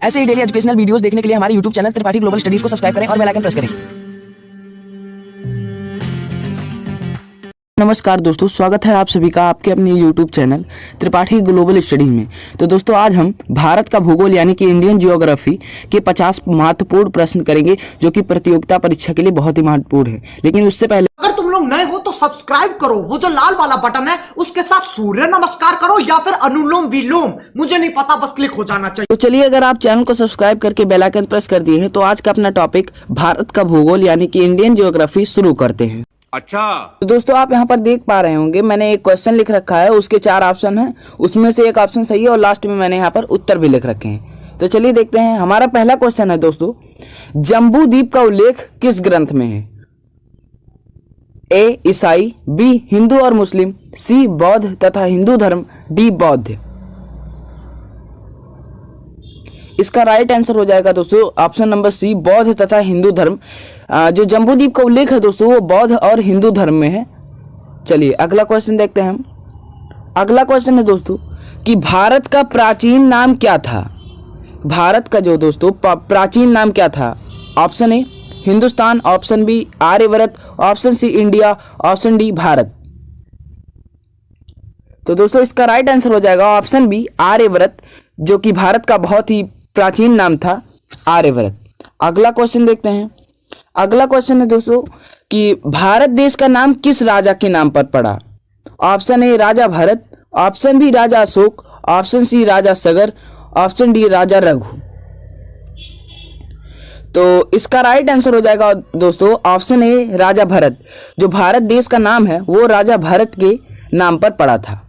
ऐसे ही daily educational videos देखने के लिए हमारे YouTube channel Tripathi global studies को सब्सक्राइब करें और बेल आइकन प्रेस करें। नमस्कार दोस्तों, स्वागत है आप सभी का आपके अपने YouTube channel Tripathi global study में। तो दोस्तों आज हम भारत का भूगोल यानी कि इंडियन जियोग्राफी के 50 महत्वपूर्ण प्रश्न करेंगे जो कि प्रतियोगिता परीक्षा के लिए बहुत ही महत्वपूर्ण है। लेकिन उससे पहले अगर तुम लोग नए हो तो सब्सक्राइब करो, वो जो लाल वाला बटन है उसके साथ सूर्य नमस्कार करो या फिर अनुलोम विलोम, मुझे नहीं पता, बस क्लिक हो जाना चाहिए। तो चलिए, अगर आप चैनल को सब्सक्राइब करके बेल आइकन प्रेस कर दिए हैं तो आज का अपना टॉपिक भारत का भूगोल यानी कि इंडियन जियोग्राफी शुरू करते हैं। अच्छा तो दोस्तों आप यहाँ पर देख पा रहे होंगे, मैंने एक क्वेश्चन लिख रखा है, उसके 4 ऑप्शन हैं, उसमें से एक ऑप्शन सही है और लास्ट में मैंने यहाँ पर उत्तर भी लिख रखे हैं। तो चलिए देखते हैं। हमारा पहला क्वेश्चन है दोस्तों, जम्बू द्वीप का उल्लेख किस ग्रंथ में है? ए ईसाई, बी हिंदू और मुस्लिम, सी बौद्ध तथा हिंदू धर्म, डी बौद्ध। इसका राइट आंसर हो जाएगा दोस्तों ऑप्शन नंबर सी, बौद्ध तथा हिंदू धर्म। जो जम्बू द्वीप का उल्लेख है दोस्तों वो बौद्ध और हिंदू धर्म में है। चलिए अगला क्वेश्चन देखते हैं हम। अगला क्वेश्चन है दोस्तों कि भारत का प्राचीन नाम क्या था? भारत का जो दोस्तों प्राचीन नाम क्या था? Option A Hindustan, option B Aryavarta, option C India, option D Bharat. तो दोस्तों इसका राइट आंसर हो जाएगा ऑप्शन बी आर्यवर्त, जो कि भारत का बहुत ही प्राचीन नाम था आर्यवर्त। अगला क्वेश्चन देखते हैं। अगला क्वेश्चन है दोस्तों कि भारत देश का नाम किस राजा के नाम पर पड़ा? ऑप्शन ए राजा भरत, ऑप्शन बी राजा अशोक, ऑप्शन सी राजा सगर, ऑप्शन डी राजा रघु। तो इसका राइट आंसर हो जाएगा दोस्तों ऑप्शन ए राजा भरत। जो भारत देश का नाम है वो राजा भरत के नाम पर पड़ा था।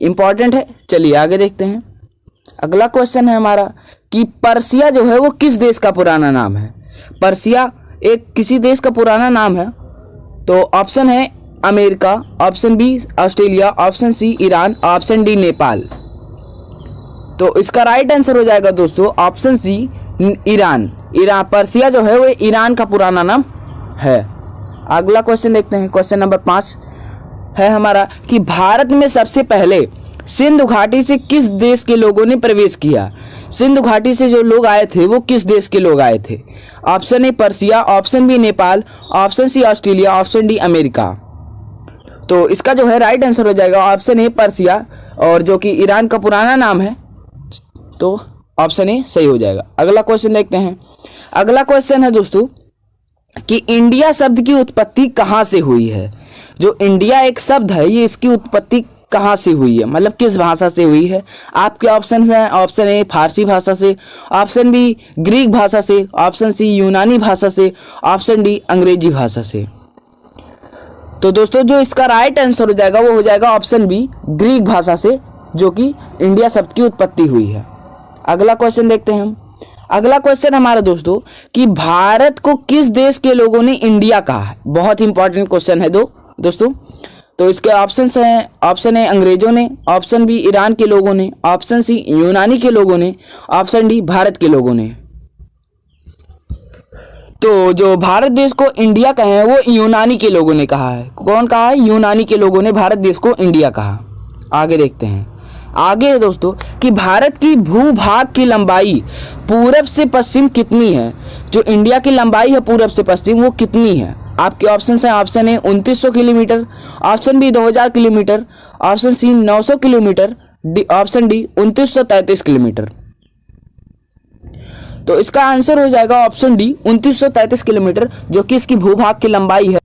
इंपॉर्टेंट है। चलिए आगे देखते हैं। अगला क्वेश्चन है हमारा कि पर्सिया जो है वो किस देश का पुराना नाम है? पर्सिया एक किसी देश का पुराना नाम है। तो ऑप्शन है America, option B Australia, option C Iran, option D Nepal. तो इसका राइट आंसर हो जाएगा दोस्तों ऑप्शन सी ईरान। पर्सिया जो है वो ईरान का पुराना नाम है। अगला क्वेश्चन देखते हैं। क्वेश्चन नंबर 5 है हमारा कि भारत में सबसे पहले सिंधु घाटी से किस देश के लोगों ने प्रवेश किया? सिंधु घाटी से जो लोग आए थे वो किस देश के लोग आए थे? Option A Persia, option B Nepal, option C Australia, option D America. तो इसका जो है राइट आंसर हो जाएगा ऑप्शन ए पर्सिया, और जो कि ईरान का पुराना नाम है। तो ऑप्शन ए सही हो जाएगा। अगला क्वेश्चन देखते हैं। अगला क्वेश्चन है दोस्तों कि इंडिया शब्द की उत्पत्ति कहाँ से हुई है? जो इंडिया एक शब्द है ये इसकी उत्पत्ति कहाँ से हुई है, मतलब किस भाषा से हुई है? आपके ऑप्शन हैं ऑप्शन ए फारसी भाषा से, ऑप्शन बी ग्रीक भाषा से, ऑप्शन सी यूनानी भाषा से, ऑप्शन डी अंग्रेजी भाषा से। तो दोस्तों जो इसका राइट आंसर हो जाएगा वो हो जाएगा ऑप्शन बी ग्रीक भाषा से, जो कि इंडिया शब्द की उत्पत्ति हुई है। अगला क्वेश्चन देखते हैं हम। अगला क्वेश्चन हमारा दोस्तों कि भारत को किस देश के लोगों ने इंडिया कहा है? बहुत इंपॉर्टेंट क्वेश्चन है दोस्तों। तो इसके ऑप्शंस हैं, ऑप्शन ए अंग्रेजों ने, ऑप्शन बी ईरान के लोगों ने, ऑप्शन सी यूनानी के लोगों ने, ऑप्शन डी भारत के लोगों ने। तो जो भारत देश को इंडिया कहे हैं वो यूनानी के लोगों ने कहा है। कौन कहा है? यूनानी के लोगों ने भारत देश को इंडिया कहा। आगे देखते हैं। आगे है दोस्तों कि भारत की भूभाग की लंबाई पूरब से पश्चिम कितनी है? जो इंडिया की लंबाई है पूरब से पश्चिम वो कितनी है? आपके ऑप्शन हैं option A 2900 kilometre, option B 2000 kilometre, option C 900 kilometre, option D 2933 kilometre. तो इसका आंसर हो जाएगा ऑप्शन डी 2933 किलोमीटर, जो कि इसकी भूभाग की लंबाई है।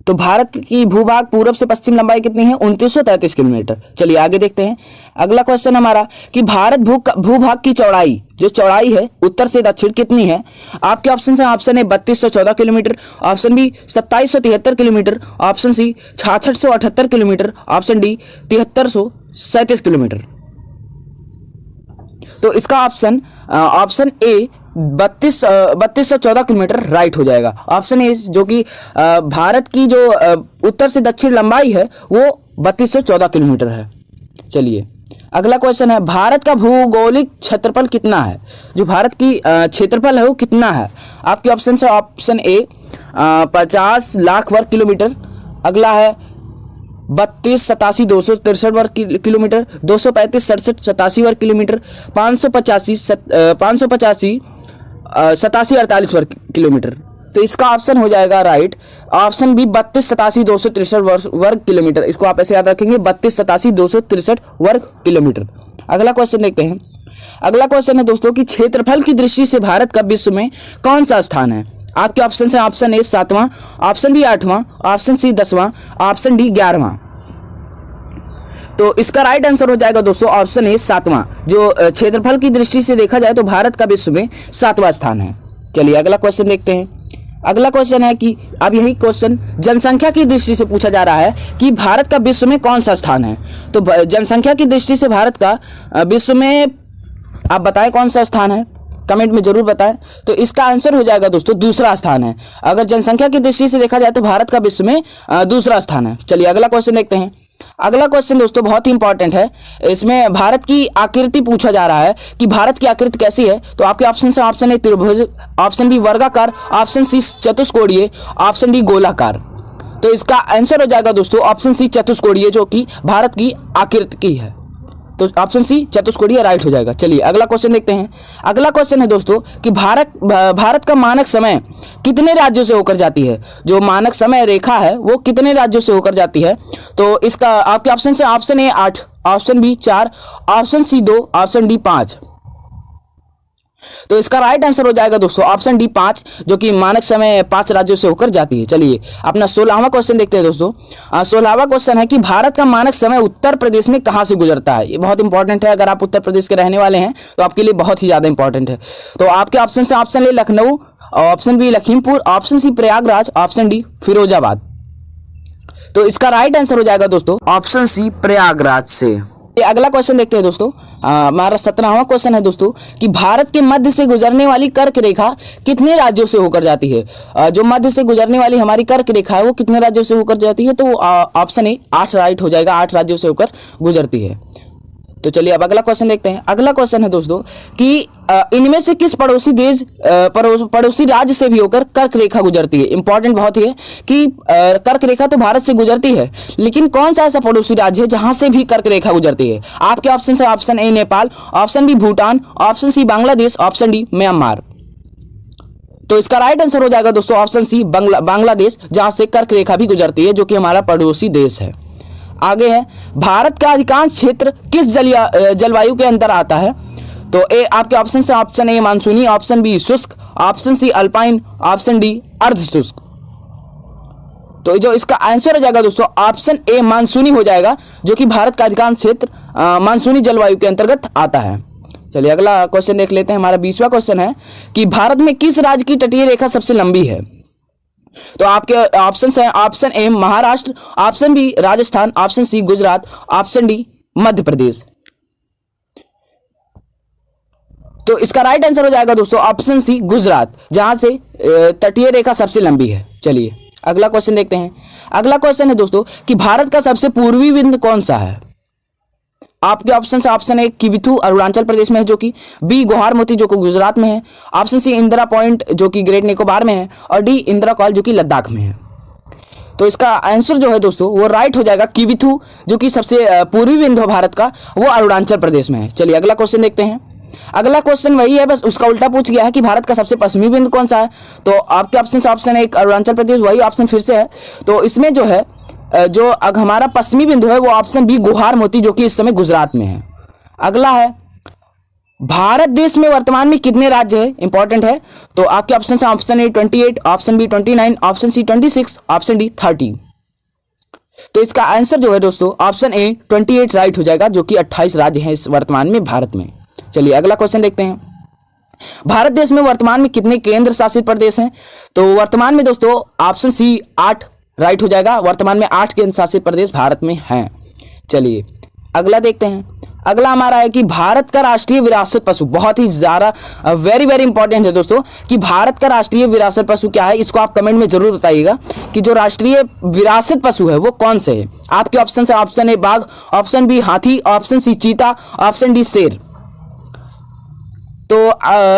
तो भारत की भूभाग पूरब से पश्चिम लंबाई कितनी है? 2933 किलोमीटर। चलिए आगे देखते हैं। अगला क्वेश्चन हमारा कि भारत भूभाग की चौड़ाई, जो चौड़ाई है उत्तर से दक्षिण कितनी है? आपके ऑप्शन हैं option A 3214 kilometre, option B 2773 kilometre, option C 6678 kilometre, option D 7337 kilometre. तो इसका ऑप्शन ए 3214 किलोमीटर राइट हो जाएगा। ऑप्शन ए जो कि भारत की जो उत्तर से दक्षिण लंबाई है वो 3214 किलोमीटर है। चलिए अगला क्वेश्चन है, भारत का भौगोलिक क्षेत्रफल कितना है? जो भारत की क्षेत्रफल है वो कितना है? आपके ऑप्शन है, ऑप्शन ए 50 लाख वर्ग किलोमीटर, अगला है 32 87 263 वर्ग किलोमीटर, 235 67 87 वर्ग किलोमीटर, 585 87 48 वर्ग किलोमीटर। तो इसका ऑप्शन हो जाएगा राइट ऑप्शन बी 32 87 263 वर्ग किलोमीटर। इसको आप ऐसे याद रखेंगे 32 87 263 वर्ग किलोमीटर। अगला क्वेश्चन देखते हैं। अगला क्वेश्चन है दोस्तों कि क्षेत्रफल की दृष्टि से भारत का विश्व में कौन सा स्थान है? आपके ऑप्शन है ऑप्शन ए 7वां, ऑप्शन बी 8वां, ऑप्शन सी 10वां, ऑप्शन डी 11वां। तो इसका राइट आंसर हो जाएगा दोस्तों ऑप्शन ए 7वां। जो क्षेत्रफल की दृष्टि से देखा जाए तो भारत का विश्व में 7वां स्थान है। चलिए अगला क्वेश्चन देखते हैं। अगला क्वेश्चन है कि अब यही क्वेश्चन जनसंख्या की दृष्टि से पूछा जा रहा है कि भारत का विश्व में कौन सा स्थान है। तो जनसंख्या की दृष्टि से भारत का विश्व में आप बताएं कौन सा स्थान है, कमेंट में जरूर बताएं। तो इसका आंसर हो जाएगा दोस्तों दूसरा स्थान है। अगर जनसंख्या की दृष्टि से देखा जाए तो भारत का विश्व में दूसरा स्थान है। चलिए अगला क्वेश्चन देखते हैं। अगला क्वेश्चन दोस्तों बहुत ही इंपॉर्टेंट है। इसमें भारत की आकृति पूछा जा रहा है कि भारत की आकृति कैसी है। तो आपके ऑप्शन से ऑप्शन ए त्रिभुज, ऑप्शन बी वर्गाकार, ऑप्शन सी चतुष्कोणीय, ऑप्शन डी गोलाकार। तो इसका आंसर हो जाएगा दोस्तों ऑप्शन सी चतुष्कोणीय, जो कि भारत की आकृति की है। तो ऑप्शन सी चतुष्कोणीय राइट हो जाएगा। चलिए अगला क्वेश्चन देखते हैं। अगला क्वेश्चन है दोस्तों कि भारत का मानक समय कितने राज्यों से होकर जाती है? जो मानक समय रेखा है वो कितने राज्यों से होकर जाती है? तो इसका आपके ऑप्शन से option A 8, option B 4, option C 2, option D 5। तो इसका राइट आंसर हो जाएगा दोस्तों ऑप्शन डी 5, जो कि मानक समय 5 राज्यों से होकर जाती है। चलिए अपना 16वां क्वेश्चन देखते हैं दोस्तों। 16वां क्वेश्चन है कि भारत का मानक समय उत्तर प्रदेश में कहां से गुजरता है? ये बहुत इंपॉर्टेंट है। अगर आप उत्तर प्रदेश के रहने वाले हैं तो आपके लिए बहुत ही ज्यादा इंपॉर्टेंट है। तो आपके ऑप्शन से option A Lucknow, option B Lakhimpur, option C Prayagraj, option D Firozabad. तो इसका राइट आंसर हो जाएगा दोस्तों ऑप्शन सी प्रयागराज से। अगला क्वेश्चन देखते हैं दोस्तों। हमारा 17वां क्वेश्चन है दोस्तों कि भारत के मध्य से गुजरने वाली कर्क रेखा कितने राज्यों से होकर जाती है? जो मध्य से गुजरने वाली हमारी कर्क रेखा है वो कितने राज्यों से होकर जाती है? तो ऑप्शन ए 8 राइट हो जाएगा, 8 राज्यों से होकर गुजरती है। तो चलिए अब अगला क्वेश्चन देखते हैं। अगला क्वेश्चन है दोस्तों कि इनमें से किस पड़ोसी देश पड़ोसी राज्य से भी होकर कर्क रेखा गुजरती है? इंपॉर्टेंट बहुत ही है कि कर्क रेखा तो भारत से गुजरती है, लेकिन कौन सा ऐसा पड़ोसी राज्य है जहां से भी कर्क रेखा गुजरती है? आपके ऑप्शन से option A Nepal, option B Bhutan, option C Bangladesh, option D Myanmar. तो इसका राइट आंसर हो जाएगा दोस्तों ऑप्शन सी बांग्लादेश, जहां से कर्क रेखा भी गुजरती है, जो कि हमारा पड़ोसी देश है। आगे है भारत का अधिकांश क्षेत्र किस जलवायु के अंदर आता है? तो ए आपके ऑप्शन से ऑप्शन ए मानसूनी, ऑप्शन बी शुष्क, option C alpine, option D अर्ध शुष्क। तो जो इसका आंसर हो जाएगा दोस्तों ऑप्शन ए मानसूनी हो जाएगा, जो कि भारत का अधिकांश क्षेत्र मानसूनी जलवायु के अंतर्गत आता है। चलिए अगला क्वेश्चन देख लेते हैं। हमारा 20वां क्वेश्चन है कि भारत में किस राज्य की तटीय रेखा सबसे लंबी है? तो आपके ऑप्शन है option A Maharashtra, option B Rajasthan, option C Gujarat, option D Madhya Pradesh. तो इसका राइट आंसर हो जाएगा दोस्तों ऑप्शन सी गुजरात, जहां से तटीय रेखा सबसे लंबी है। चलिए अगला क्वेश्चन देखते हैं। अगला क्वेश्चन है दोस्तों कि भारत का सबसे पूर्वी बिंदु कौन सा है? आपके ऑप्शन से ऑप्शन ए किबिथु अरुणाचल प्रदेश में है, जो कि बी गुवाहाटी जो कि गुजरात में है, ऑप्शन सी इंदिरा पॉइंट जो कि ग्रेट निकोबार में है, और डी इंदिरा कॉल जो कि लद्दाख में है। तो इसका आंसर जो है दोस्तों वो राइट हो जाएगा किबिथु, जो कि सबसे पूर्वी बिंदु है भारत का, वो अरुणाचल प्रदेश में है। चलिए अगला क्वेश्चन देखते हैं। अगला क्वेश्चन वही है, बस उसका उल्टा पूछ गया है कि भारत का सबसे पश्चिमी बिंदु कौन सा है। तो आपके ऑप्शन से ऑप्शन ए अरुणाचल प्रदेश, वही ऑप्शन फिर से है। तो इसमें जो है जो हमारा पश्चिमी बिंदु है वो ऑप्शन बी गुवाहाटी, जो कि इस समय गुजरात में है। अगला है भारत देश में वर्तमान में कितने राज्य है? इंपॉर्टेंट है। तो आपके ऑप्शन से option A 28, option B 29, option C 26, option D 30। तो इसका आंसर जो है दोस्तों ऑप्शन ए 28 राइट हो जाएगा, जो कि 28 राज्य हैं इस वर्तमान में भारत में। चलिए अगला क्वेश्चन देखते हैं। भारत देश में वर्तमान में कितने केंद्र शासित प्रदेश हैं? तो वर्तमान में दोस्तों ऑप्शन सी 8 राइट हो जाएगा। वर्तमान में 8 केंद्र शासित प्रदेश भारत में हैं। चलिए अगला देखते हैं। अगला हमारा है कि भारत का राष्ट्रीय विरासत पशु, बहुत ही ज्यादा वेरी वेरी इंपॉर्टेंट है दोस्तों कि भारत का राष्ट्रीय विरासत पशु क्या है। इसको आप कमेंट में जरूर बताइएगा कि जो राष्ट्रीय विरासत पशु है वो कौन से है। आपके ऑप्शन से ऑप्शन ए बाघ, ऑप्शन बी हाथी, ऑप्शन सी चीता, ऑप्शन डी शेर। तो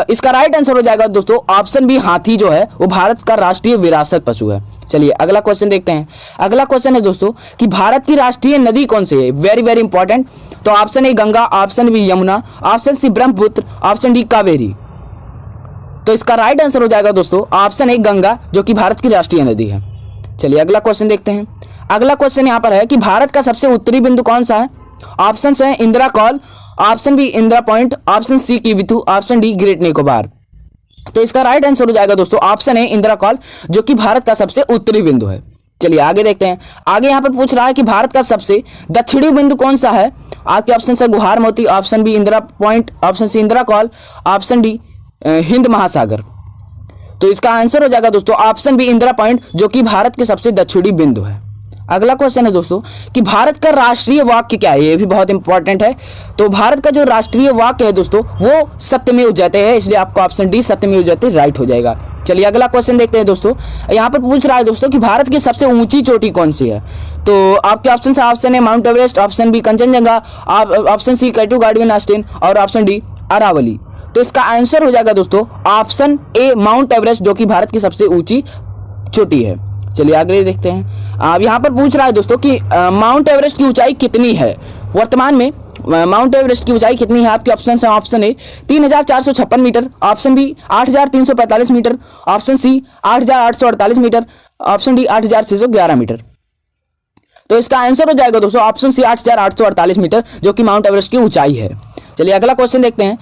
इसका राइट आंसर हो जाएगा दोस्तों ऑप्शन बी हाथी, जो है वो भारत का राष्ट्रीय विरासत पशु है। चलिए अगला क्वेश्चन देखते हैं। अगला क्वेश्चन है दोस्तों कि भारत की राष्ट्रीय नदी कौन सी है? Very very important. तो option A Ganga, option B Yamuna, option C Brahmaputra, option D Kaveri. तो इसका राइट आंसर हो जाएगा दोस्तों ऑप्शन ए गंगा, जो कि भारत की राष्ट्रीय नदी है। चलिए अगला क्वेश्चन देखते हैं। अगला क्वेश्चन यहाँ पर है कि भारत का सबसे उत्तरी बिंदु कौन सा है? ऑप्शन है Indira call, option B Indira point, option C किविथु, ऑप्शन डी ग्रेट निकोबार। तो इसका राइट आंसर हो जाएगा दोस्तों ऑप्शन है इंदिरा कॉल, जो कि भारत का सबसे उत्तरी बिंदु है। चलिए आगे देखते हैं। आगे यहाँ पर पूछ रहा है कि भारत का सबसे दक्षिणी बिंदु कौन सा है? आपके ऑप्शन है Guhar Moti, option B Indira point, option C Indira call, option D हिंद महासागर। तो इसका आंसर हो जाएगा दोस्तों ऑप्शन बी इंदिरा पॉइंट, जो कि भारत के सबसे दक्षिणी बिंदु है। अगला क्वेश्चन है दोस्तों कि भारत का राष्ट्रीय वाक्य क्या है? ये भी बहुत इंपॉर्टेंट है। तो भारत का जो राष्ट्रीय वाक्य है दोस्तों वो सत्यमेव जयते है, इसलिए आपको ऑप्शन डी सत्यमेव जयते राइट हो जाएगा। चलिए अगला क्वेश्चन देखते हैं दोस्तों। यहाँ पर पूछ रहा है दोस्तों कि भारत की सबसे ऊंची चोटी कौन सी है? तो आपके ऑप्शन है Mount Everest, option B Kanchenjunga, option C K two Godwin Austen और ऑप्शन डी अरावली। तो इसका आंसर हो जाएगा दोस्तों ऑप्शन ए माउंट एवरेस्ट, जो कि भारत की सबसे ऊंची चोटी है। चलिए आगे देखते हैं। अब यहाँ पर पूछ रहा है दोस्तों कि माउंट एवरेस्ट की ऊंचाई कितनी है वर्तमान में? माउंट एवरेस्ट की ऊंचाई कितनी है? आपके ऑप्शन है option A 3456 metre, option B 8345 metre, option C 8848 metre, option D 8611 metre. तो इसका आंसर हो जाएगा दोस्तों ऑप्शन सी 8848 मीटर, जो कि माउंट एवरेस्ट की ऊंचाई है। चलिए अगला क्वेश्चन देखते हैं।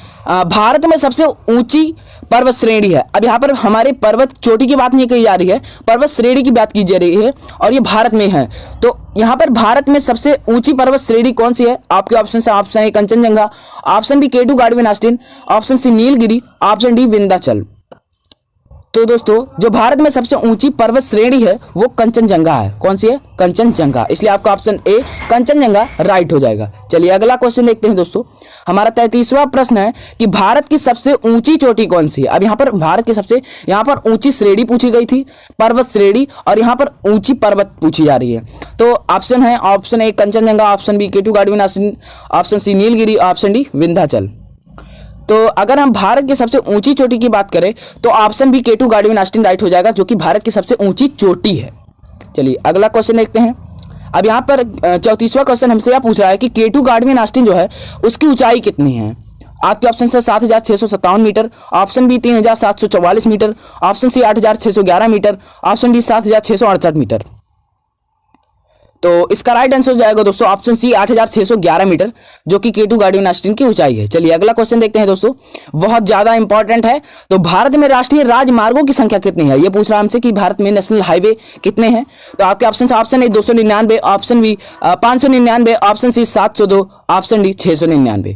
भारत में सबसे ऊंची पर्वत श्रेणी है। अब यहाँ पर हमारे पर्वत चोटी की बात नहीं कही जा रही है, पर्वत श्रेणी की बात की जा रही है और ये भारत में है। तो यहाँ पर भारत में सबसे ऊंची पर्वत श्रेणी कौन सी है? आपके option A Kanchenjunga, option B K two Godwin Austen, option C Nilgiri, option D Vindhyachal. तो दोस्तों जो भारत में सबसे ऊंची पर्वत श्रेणी है वो कंचनजंगा है। कौन सी है? कंचनजंगा। इसलिए आपका ऑप्शन ए कंचनजंगा राइट हो जाएगा। चलिए अगला क्वेश्चन देखते हैं दोस्तों। हमारा 33वां प्रश्न है कि भारत की सबसे ऊंची चोटी कौन सी है? अब यहाँ पर भारत की सबसे यहाँ पर ऊंची श्रेणी पूछी गई थी, पर्वत श्रेणी, और यहाँ पर ऊंची पर्वत पूछी जा रही है। तो ऑप्शन है option A Kanchenjunga, option B K two Godwin Austen, option C Nilgiri, option D Vindhyachal. तो अगर हम भारत की सबसे ऊंची चोटी की बात करें तो option B K two Godwin Austen right हो जाएगा, जो कि भारत की सबसे ऊंची चोटी है। चलिए अगला क्वेश्चन देखते हैं। अब यहाँ पर 34वां क्वेश्चन हमसे यह पूछ रहा है कि केटू गार्डविन ऑस्टिन जो है उसकी ऊंचाई कितनी है? आपके ऑप्शन से 7657 metre, option B 3744 metre, option C 8611 metre, option D 7668 metre. तो इसका राइट आंसर हो जाएगा दोस्तों ऑप्शन सी 8611 मीटर, जो कि केटू गार्डविन ऑस्टिन की ऊंचाई है। चलिए अगला क्वेश्चन देखते हैं दोस्तों, बहुत ज्यादा इंपॉर्टेंट है। तो भारत में राष्ट्रीय राजमार्गों की संख्या कितनी है? ये पूछ रहा है हमसे कि भारत में नेशनल हाईवे कितने हैं। तो आपके option A 299, option B 599, option C 702, option D 699।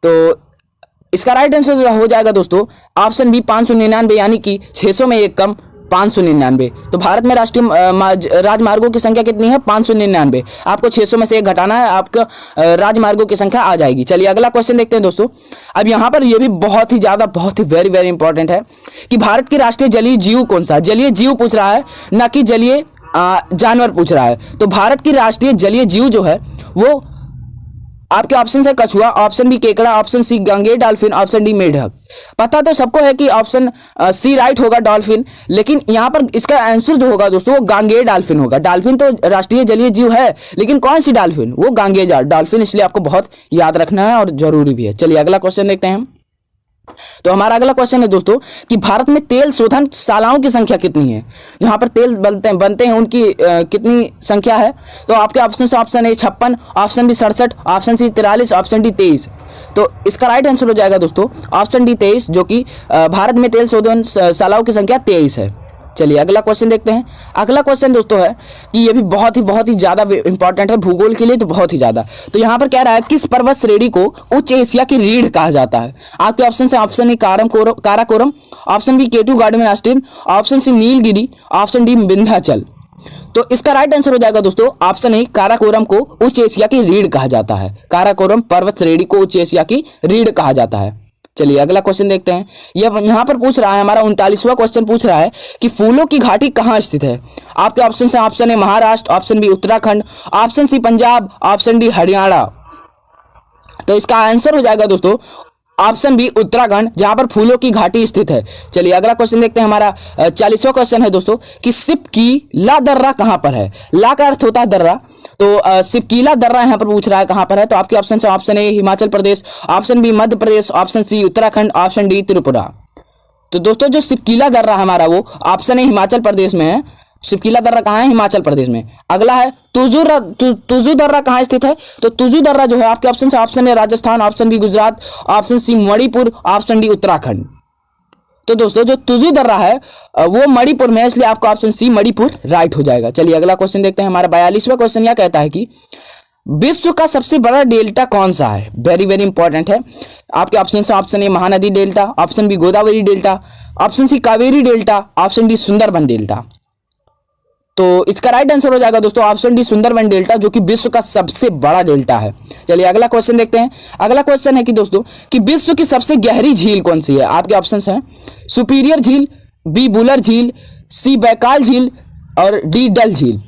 तो इसका राइट आंसर हो जाएगा दोस्तों ऑप्शन बी 599, यानी कि 600 में एक कम 599। तो भारत में राष्ट्रीय राजमार्गों की संख्या कितनी है? 599। आपको 600 में से एक घटाना है, आपका राजमार्गों की संख्या आ जाएगी। चलिए अगला क्वेश्चन देखते हैं दोस्तों। अब यहाँ पर यह भी बहुत ही वेरी वेरी इंपॉर्टेंट है कि भारत की राष्ट्रीय जलीय जीव कौन सा? जलीय जीव पूछ रहा है, ना कि जलीय जानवर पूछ रहा है। तो भारत की राष्ट्रीय जलीय जीव जो है वो आपके ऑप्शन है कछुआ, ऑप्शन बी केकड़ा, ऑप्शन सी गांगेय डॉल्फिन, ऑप्शन डी मेढक। पता तो सबको है कि ऑप्शन सी राइट होगा डॉल्फिन, लेकिन यहाँ पर इसका आंसर जो होगा दोस्तों वो गांगेय डॉल्फिन होगा। डॉल्फिन तो राष्ट्रीय जलीय जीव है, लेकिन कौन सी डॉल्फिन? वो गांगेय डॉल्फिन। इसलिए आपको बहुत याद रखना है और जरूरी भी है। चलिए अगला क्वेश्चन देखते हैं। तो हमारा अगला क्वेश्चन है दोस्तों कि भारत में तेल शोधन शालाओं की संख्या कितनी है? जहां पर तेल बनते हैं उनकी कितनी संख्या है? तो आपके option A 56, option B 67, option C 43, option D 23। तो इसका राइट आंसर हो जाएगा दोस्तों ऑप्शन डी 23, जो कि भारत में तेल शोधन शालाओं की संख्या 23 है। चलिए अगला क्वेश्चन देखते हैं। अगला क्वेश्चन दोस्तों है कि ये भी बहुत ही ज्यादा इंपॉर्टेंट है भूगोल के लिए, तो बहुत ही ज्यादा। तो यहाँ पर कह रहा है किस पर्वत श्रेणी को उच्च एशिया की रीढ़ कहा जाता है? आपके ऑप्शन से option A Karakoram, option B K two Godwin Austen, option C Nilgiri, option D Vindhyachal. तो इसका राइट आंसर हो जाएगा दोस्तों ऑप्शन ए काराकोरम को उच्च एशिया की रीढ़ कहा जाता है। काराकोरम पर्वत श्रेणी को उच्च एशिया की रीढ़ कहा जाता है। चलिए अगला क्वेश्चन देखते हैं। यह यहाँ पर पूछ रहा है, हमारा 39वां क्वेश्चन पूछ रहा है कि फूलों की घाटी कहाँ स्थित है? आपके ऑप्शन से option A Maharashtra, option B Uttarakhand, option C Punjab, option D Haryana. तो इसका आंसर हो जाएगा दोस्तों ऑप्शन बी उत्तराखंड, जहां पर फूलों की घाटी स्थित है। चलिए अगला क्वेश्चन देखते हैं। हमारा 40वां क्वेश्चन है दोस्तों कि सिपकीला दर्रा कहां पर है। ला का अर्थ होता है दर्रा, तो सिपकीला दर्रा यहां पर पूछ रहा है कहां पर है। तो आपके ऑप्शन है option A Himachal Pradesh, option B Madhya Pradesh, option C Uttarakhand, option D Tripura. तो दोस्तों जो सिपकीला दर्रा हमारा वो ऑप्शन ए हिमाचल प्रदेश में है। सिपकीला दर्रा कहाँ है? हिमाचल प्रदेश में। अगला है तुजू दर्रा कहाँ स्थित है? तो तुजू दर्रा जो है आपके ऑप्शन से option A Rajasthan, option B Gujarat, option C Manipur, option D Uttarakhand. तो दोस्तों जो तुजू दर्रा है वो मणिपुर में है, इसलिए आपका ऑप्शन सी मणिपुर राइट हो जाएगा। चलिए अगला क्वेश्चन देखते हैं। हमारा 42वां क्वेश्चन यह कहता है कि विश्व का सबसे बड़ा डेल्टा कौन सा है। वेरी वेरी इंपॉर्टेंट है। आपके ऑप्शन से option A Mahanadi delta, option B Godavari delta, option C Kaveri delta, option D Sundarban delta. तो इसका राइट आंसर हो जाएगा दोस्तों ऑप्शन डी सुंदरबन डेल्टा, जो कि विश्व का सबसे बड़ा डेल्टा है। चलिए अगला क्वेश्चन देखते हैं। अगला क्वेश्चन है कि दोस्तों कि विश्व की सबसे गहरी झील कौन सी है। आपके ऑप्शंस हैं सुपीरियर झील, बी बुलर झील, सी बैकाल झील और डी डल झील।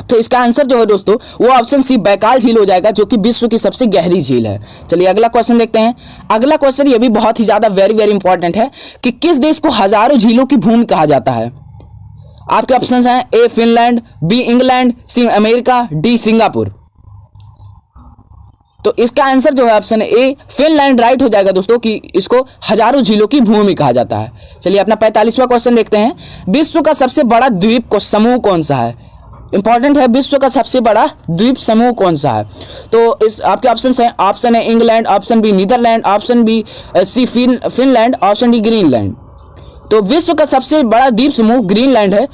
तो इसका आंसर जो है दोस्तों वो ऑप्शन सी बैकाल झील हो जाएगा, जो कि विश्व की सबसे गहरी झील है। चलिए अगला क्वेश्चन देखते हैं। अगला क्वेश्चन ये भी बहुत ही ज्यादा वेरी वेरी इंपॉर्टेंट है कि किस देश को हजारों झीलों की भूमि कहा जाता है। आपके ऑप्शंस हैं A Finland, B England, C America, D Singapore. तो इसका आंसर जो है ऑप्शन ए फिनलैंड राइट हो जाएगा दोस्तों, कि इसको हजारों झीलों की भूमि कहा जाता है। चलिए अपना 45वां क्वेश्चन देखते हैं। विश्व का सबसे बड़ा द्वीप को समूह कौन सा है। इंपॉर्टेंट है, विश्व का सबसे बड़ा द्वीप समूह कौन सा है। तो इस आपके ऑप्शंस हैं option A England, option B Netherland, option B C Finland, option D Greenland. तो विश्व का सबसे बड़ा द्वीप समूह ग्रीनलैंड है,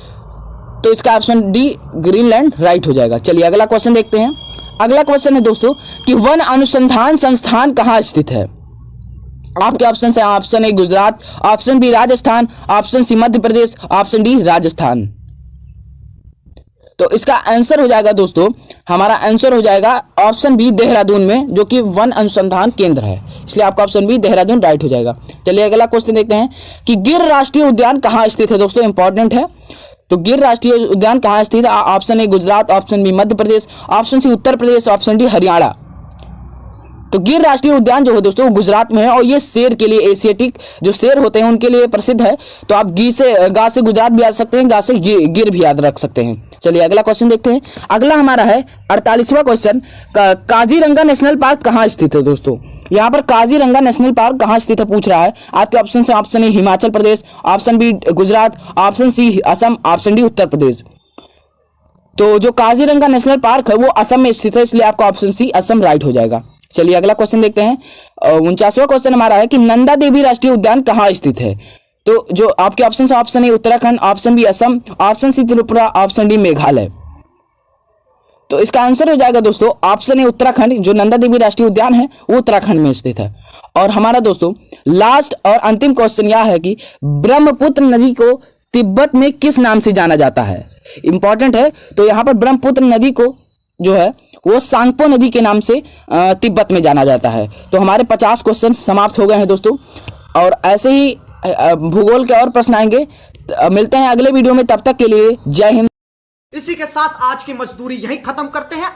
तो इसका ऑप्शन डी ग्रीनलैंड राइट हो जाएगा। चलिए अगला क्वेश्चन देखते हैं। अगला क्वेश्चन है दोस्तों कि वन अनुसंधान संस्थान कहाँ स्थित है। आपके ऑप्शन है option A Gujarat, option B Rajasthan, option C Madhya Pradesh, option D Rajasthan. तो इसका आंसर हो जाएगा दोस्तों, हमारा आंसर हो जाएगा ऑप्शन बी देहरादून में, जो कि वन अनुसंधान केंद्र है, इसलिए आपका ऑप्शन बी देहरादून राइट हो जाएगा। चलिए अगला क्वेश्चन देखते हैं कि गिर राष्ट्रीय उद्यान कहाँ स्थित है। दोस्तों इंपॉर्टेंट है, तो गिर राष्ट्रीय उद्यान कहाँ स्थित है। Option A Gujarat, option B Madhya Pradesh, option C Uttar Pradesh, option D Haryana. तो गिर राष्ट्रीय उद्यान जो है दोस्तों वो गुजरात में है, और ये शेर के लिए, एशियाटिक जो शेर होते हैं उनके लिए प्रसिद्ध है। तो आप गा से गुजरात भी याद सकते हैं, गा से गिर भी याद रख सकते हैं। चलिए अगला क्वेश्चन देखते हैं। अगला हमारा है 48वां क्वेश्चन, काजीरंगा नेशनल पार्क कहाँ स्थित है। दोस्तों यहाँ पर काजीरंगा नेशनल पार्क कहाँ स्थित है पूछ रहा है। आपके ऑप्शन है option A Himachal Pradesh, option B Gujarat, option C Assam, option D Uttar Pradesh. तो जो काजीरंगा नेशनल पार्क है वो असम में स्थित है, इसलिए आपका ऑप्शन सी असम राइट हो जाएगा। चलिए अगला क्वेश्चन देखते हैं। 49वां क्वेश्चन हमारा है कि नंदा देवी राष्ट्रीय उद्यान कहाँ स्थित है। तो जो आपके ऑप्शन है option A Uttarakhand, option B Assam, option C Tripura, option D Meghalaya. तो इसका आंसर हो जाएगा दोस्तों ऑप्शन ए उत्तराखंड, जो नंदा देवी राष्ट्रीय उद्यान है वो उत्तराखंड में स्थित है। और हमारा दोस्तों लास्ट और अंतिम क्वेश्चन यह है कि ब्रह्मपुत्र नदी को तिब्बत में किस नाम से जाना जाता है। इंपॉर्टेंट है, तो यहाँ पर ब्रह्मपुत्र नदी को जो है वो सांगपो नदी के नाम से तिब्बत में जाना जाता है। तो हमारे 50 क्वेश्चन समाप्त हो गए हैं दोस्तों, और ऐसे ही भूगोल के और प्रश्न आएंगे। मिलते हैं अगले वीडियो में, तब तक के लिए जय हिंद। इसी के साथ आज की मजदूरी यहीं खत्म करते हैं।